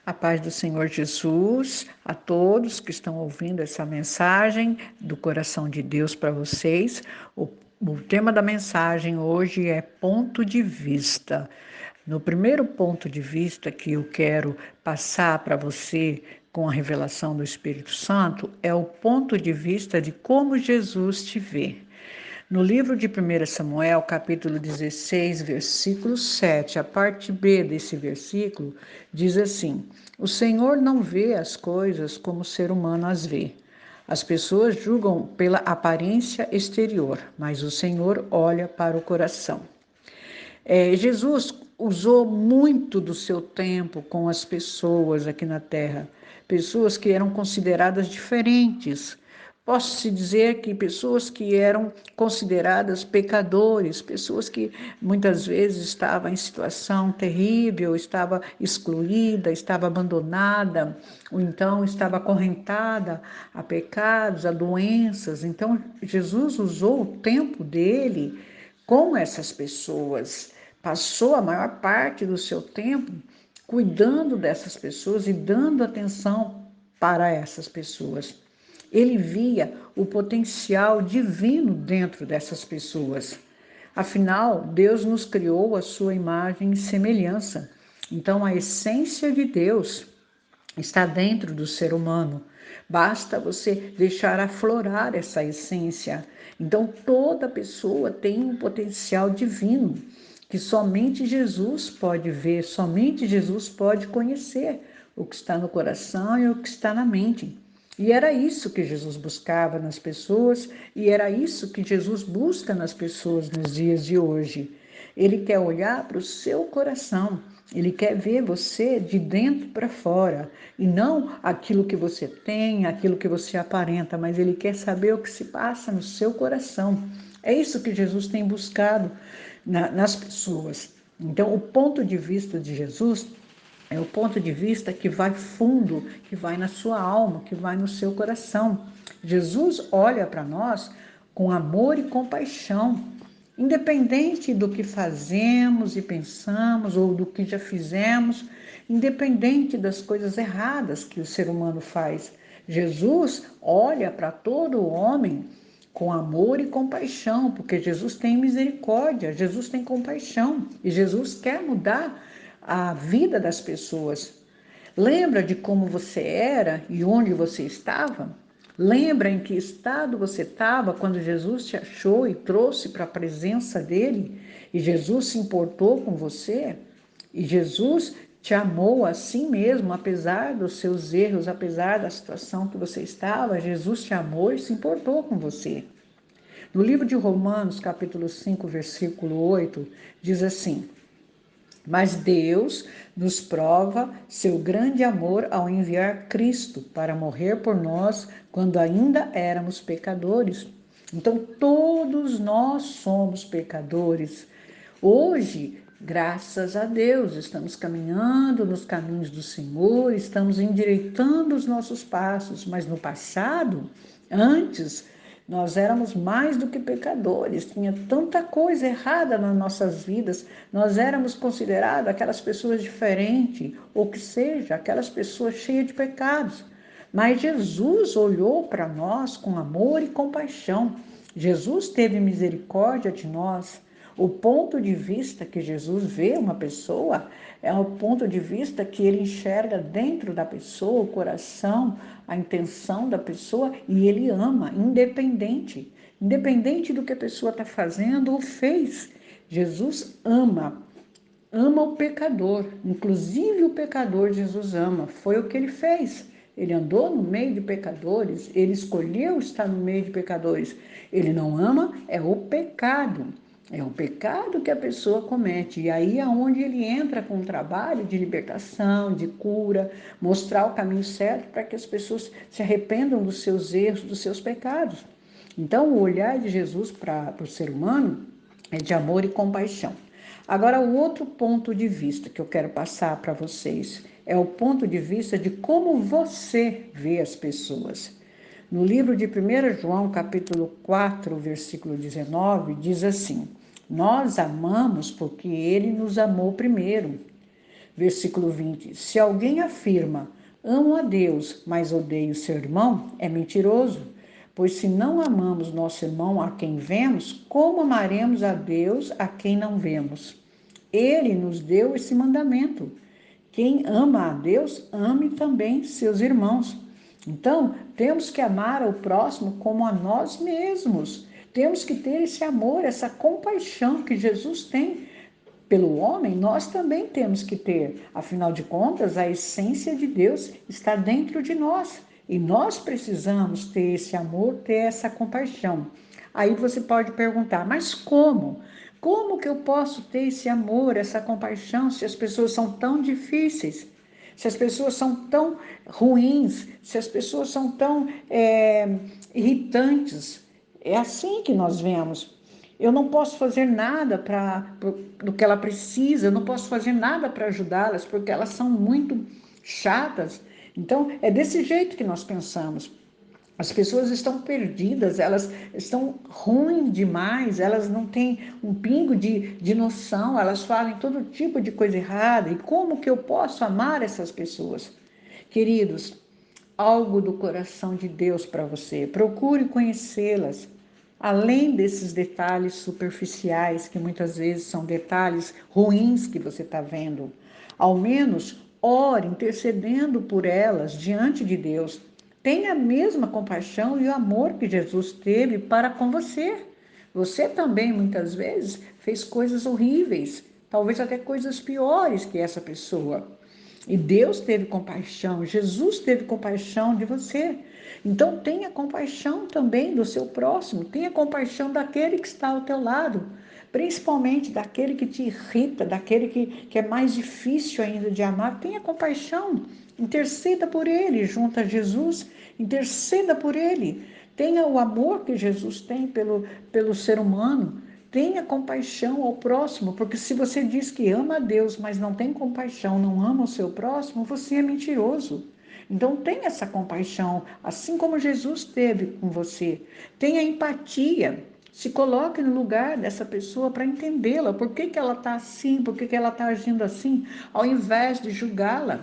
A paz do Senhor Jesus a todos que estão ouvindo essa mensagem do coração de Deus para vocês. O tema da mensagem hoje é ponto de vista. No primeiro ponto de vista que eu quero passar para você com a revelação do Espírito Santo é o ponto de vista de como Jesus te vê. No livro de 1 Samuel, capítulo 16, versículo 7, a parte B desse versículo, diz assim: O Senhor não vê as coisas como o ser humano as vê. As pessoas julgam pela aparência exterior, mas o Senhor olha para o coração. Jesus usou muito do seu tempo com as pessoas aqui na Terra, pessoas que eram consideradas diferentes. Posso-se dizer que pessoas que eram consideradas pecadores, pessoas que muitas vezes estavam em situação terrível, estava excluída, estava abandonada, ou então estava acorrentada a pecados, a doenças. Então, Jesus usou o tempo dele com essas pessoas, passou a maior parte do seu tempo cuidando dessas pessoas e dando atenção para essas pessoas. Ele via o potencial divino dentro dessas pessoas. Afinal, Deus nos criou a sua imagem e semelhança. Então, a essência de Deus está dentro do ser humano. Basta você deixar aflorar essa essência. Então, toda pessoa tem um potencial divino que somente Jesus pode ver, somente Jesus pode conhecer o que está no coração e o que está na mente. E era isso que Jesus buscava nas pessoas e era isso que Jesus busca nas pessoas nos dias de hoje. Ele quer olhar para o seu coração, ele quer ver você de dentro para fora e não aquilo que você tem, aquilo que você aparenta, mas ele quer saber o que se passa no seu coração. É isso que Jesus tem buscado nas pessoas. Então, o ponto de vista de Jesus é o ponto de vista que vai fundo, que vai na sua alma, que vai no seu coração. Jesus olha para nós com amor e compaixão, independente do que fazemos e pensamos ou do que já fizemos, independente das coisas erradas que o ser humano faz. Jesus olha para todo homem com amor e compaixão, porque Jesus tem misericórdia, Jesus tem compaixão e Jesus quer mudar a vida das pessoas. Lembra de como você era e onde você estava? Lembra em que estado você estava quando Jesus te achou e trouxe para a presença dele? E Jesus se importou com você? E Jesus te amou assim mesmo, apesar dos seus erros, apesar da situação que você estava, Jesus te amou e se importou com você. No livro de Romanos, capítulo 5, versículo 8, diz assim: Mas Deus nos prova seu grande amor ao enviar Cristo para morrer por nós quando ainda éramos pecadores. Então, todos nós somos pecadores. Hoje, graças a Deus, estamos caminhando nos caminhos do Senhor, estamos endireitando os nossos passos, mas no passado, antes, nós éramos mais do que pecadores, tinha tanta coisa errada nas nossas vidas, nós éramos considerados aquelas pessoas diferentes, ou que seja, aquelas pessoas cheias de pecados. Mas Jesus olhou para nós com amor e compaixão. Jesus teve misericórdia de nós. O ponto de vista que Jesus vê uma pessoa é o ponto de vista que ele enxerga dentro da pessoa, o coração, a intenção da pessoa, e ele ama, independente do que a pessoa está fazendo ou fez. Jesus ama o pecador, inclusive o pecador Jesus ama, foi o que ele fez. Ele andou no meio de pecadores, ele escolheu estar no meio de pecadores. Ele não ama, é o pecado. É o pecado que a pessoa comete. E aí é onde ele entra com um trabalho de libertação, de cura, mostrar o caminho certo para que as pessoas se arrependam dos seus erros, dos seus pecados. Então, o olhar de Jesus para o ser humano é de amor e compaixão. Agora, o outro ponto de vista que eu quero passar para vocês é o ponto de vista de como você vê as pessoas. No livro de 1 João, capítulo 4, versículo 19, diz assim: Nós amamos porque ele nos amou primeiro. Versículo 20. Se alguém afirma, amo a Deus, mas odeio seu irmão, é mentiroso. Pois se não amamos nosso irmão a quem vemos, como amaremos a Deus a quem não vemos? Ele nos deu esse mandamento. Quem ama a Deus, ame também seus irmãos. Então, temos que amar ao próximo como a nós mesmos. Temos que ter esse amor, essa compaixão que Jesus tem pelo homem, nós também temos que ter. Afinal de contas, a essência de Deus está dentro de nós. E nós precisamos ter esse amor, ter essa compaixão. Aí você pode perguntar, mas como? Como que eu posso ter esse amor, essa compaixão, se as pessoas são tão difíceis? Se as pessoas são tão ruins, se as pessoas são tão irritantes? É assim que nós vemos. Eu não posso fazer nada do que ela precisa, eu não posso fazer nada para ajudá-las, porque elas são muito chatas. Então, é desse jeito que nós pensamos. As pessoas estão perdidas, elas estão ruins demais, elas não têm um pingo de noção, elas falam todo tipo de coisa errada. E como que eu posso amar essas pessoas? Queridos, algo do coração de Deus para você. Procure conhecê-las. Além desses detalhes superficiais, que muitas vezes são detalhes ruins que você está vendo, ao menos ore intercedendo por elas diante de Deus. Tenha a mesma compaixão e o amor que Jesus teve para com você. Você também, muitas vezes, fez coisas horríveis, talvez até coisas piores que essa pessoa. E Deus teve compaixão, Jesus teve compaixão de você. Então tenha compaixão também do seu próximo, tenha compaixão daquele que está ao teu lado, principalmente daquele que te irrita, daquele que é mais difícil ainda de amar. Tenha compaixão, interceda por ele junto a Jesus, interceda por ele. Tenha o amor que Jesus tem pelo ser humano. Tenha compaixão ao próximo, porque se você diz que ama a Deus, mas não tem compaixão, não ama o seu próximo, você é mentiroso. Então tenha essa compaixão, assim como Jesus teve com você. Tenha empatia. Se coloque no lugar dessa pessoa para entendê-la. Por que ela está assim? Por que ela está agindo assim? Ao invés de julgá-la,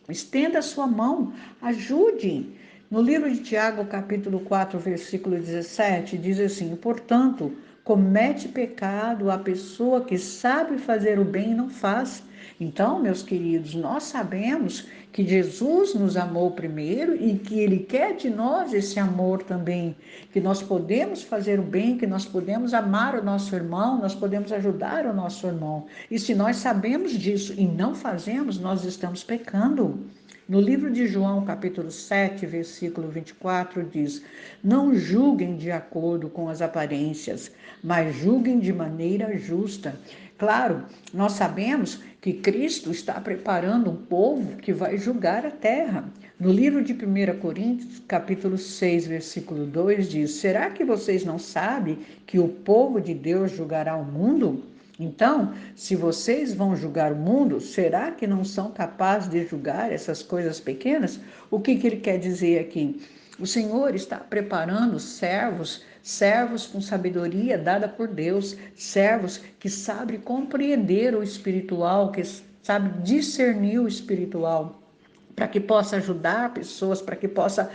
estenda a sua mão, ajude. No livro de Tiago, capítulo 4, versículo 17, diz assim: portanto, comete pecado a pessoa que sabe fazer o bem e não faz. Então, meus queridos, nós sabemos que Jesus nos amou primeiro e que Ele quer de nós esse amor também, que nós podemos fazer o bem, que nós podemos amar o nosso irmão, nós podemos ajudar o nosso irmão. E se nós sabemos disso e não fazemos, nós estamos pecando. No livro de João, capítulo 7, versículo 24, diz: não julguem de acordo com as aparências, mas julguem de maneira justa. Claro, nós sabemos que Cristo está preparando um povo que vai julgar a terra. No livro de 1 Coríntios, capítulo 6, versículo 2, diz: será que vocês não sabem que o povo de Deus julgará o mundo? Então, se vocês vão julgar o mundo, será que não são capazes de julgar essas coisas pequenas? O que ele quer dizer aqui? O Senhor está preparando servos com sabedoria dada por Deus, servos que sabem compreender o espiritual, que sabem discernir o espiritual, para que possa ajudar pessoas, para que possa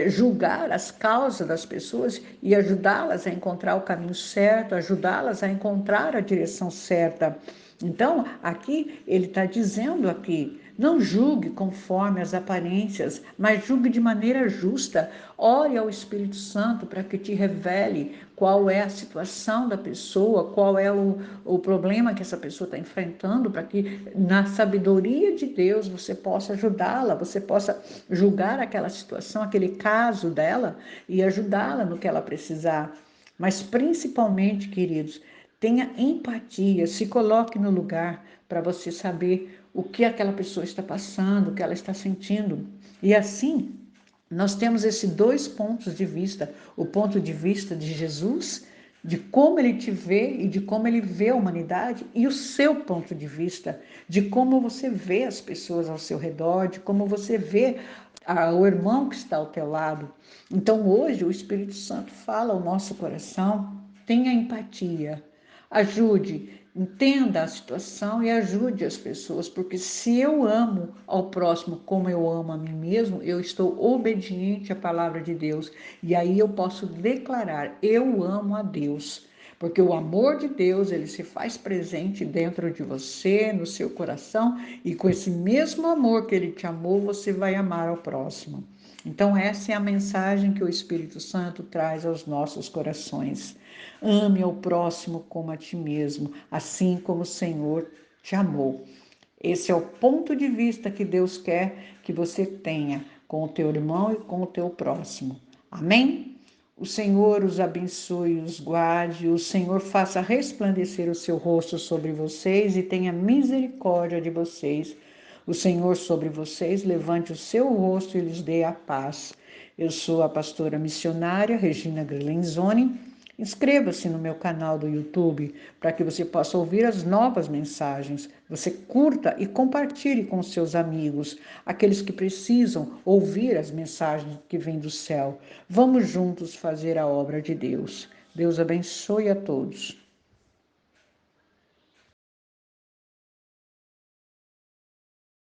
julgar as causas das pessoas e ajudá-las a encontrar o caminho certo, ajudá-las a encontrar a direção certa. Então, aqui ele está dizendo aqui, não julgue conforme as aparências, mas julgue de maneira justa. Ore ao Espírito Santo para que te revele qual é a situação da pessoa, qual é o problema que essa pessoa está enfrentando, para que na sabedoria de Deus você possa ajudá-la, você possa julgar aquela situação, aquele caso dela e ajudá-la no que ela precisar. Mas principalmente, queridos, tenha empatia, se coloque no lugar para você saber o que aquela pessoa está passando, o que ela está sentindo. E assim, nós temos esses dois pontos de vista: o ponto de vista de Jesus, de como ele te vê e de como ele vê a humanidade, e o seu ponto de vista, de como você vê as pessoas ao seu redor, de como você vê o irmão que está ao teu lado. Então hoje o Espírito Santo fala ao nosso coração: tenha empatia, ajude, Entenda a situação e ajude as pessoas, porque se eu amo ao próximo como eu amo a mim mesmo, eu estou obediente à palavra de Deus. E aí eu posso declarar: eu amo a Deus. Porque o amor de Deus, ele se faz presente dentro de você, no seu coração, e com esse mesmo amor que ele te amou, você vai amar ao próximo. Então, essa é a mensagem que o Espírito Santo traz aos nossos corações. Ame ao próximo como a ti mesmo, assim como o Senhor te amou. Esse é o ponto de vista que Deus quer que você tenha com o teu irmão e com o teu próximo. Amém? O Senhor os abençoe e os guarde, o Senhor faça resplandecer o seu rosto sobre vocês e tenha misericórdia de vocês. O Senhor sobre vocês levante o seu rosto e lhes dê a paz. Eu sou a pastora missionária Regina Grilenzoni. Inscreva-se no meu canal do YouTube para que você possa ouvir as novas mensagens. Você curta e compartilhe com seus amigos, aqueles que precisam ouvir as mensagens que vêm do céu. Vamos juntos fazer a obra de Deus. Deus abençoe a todos.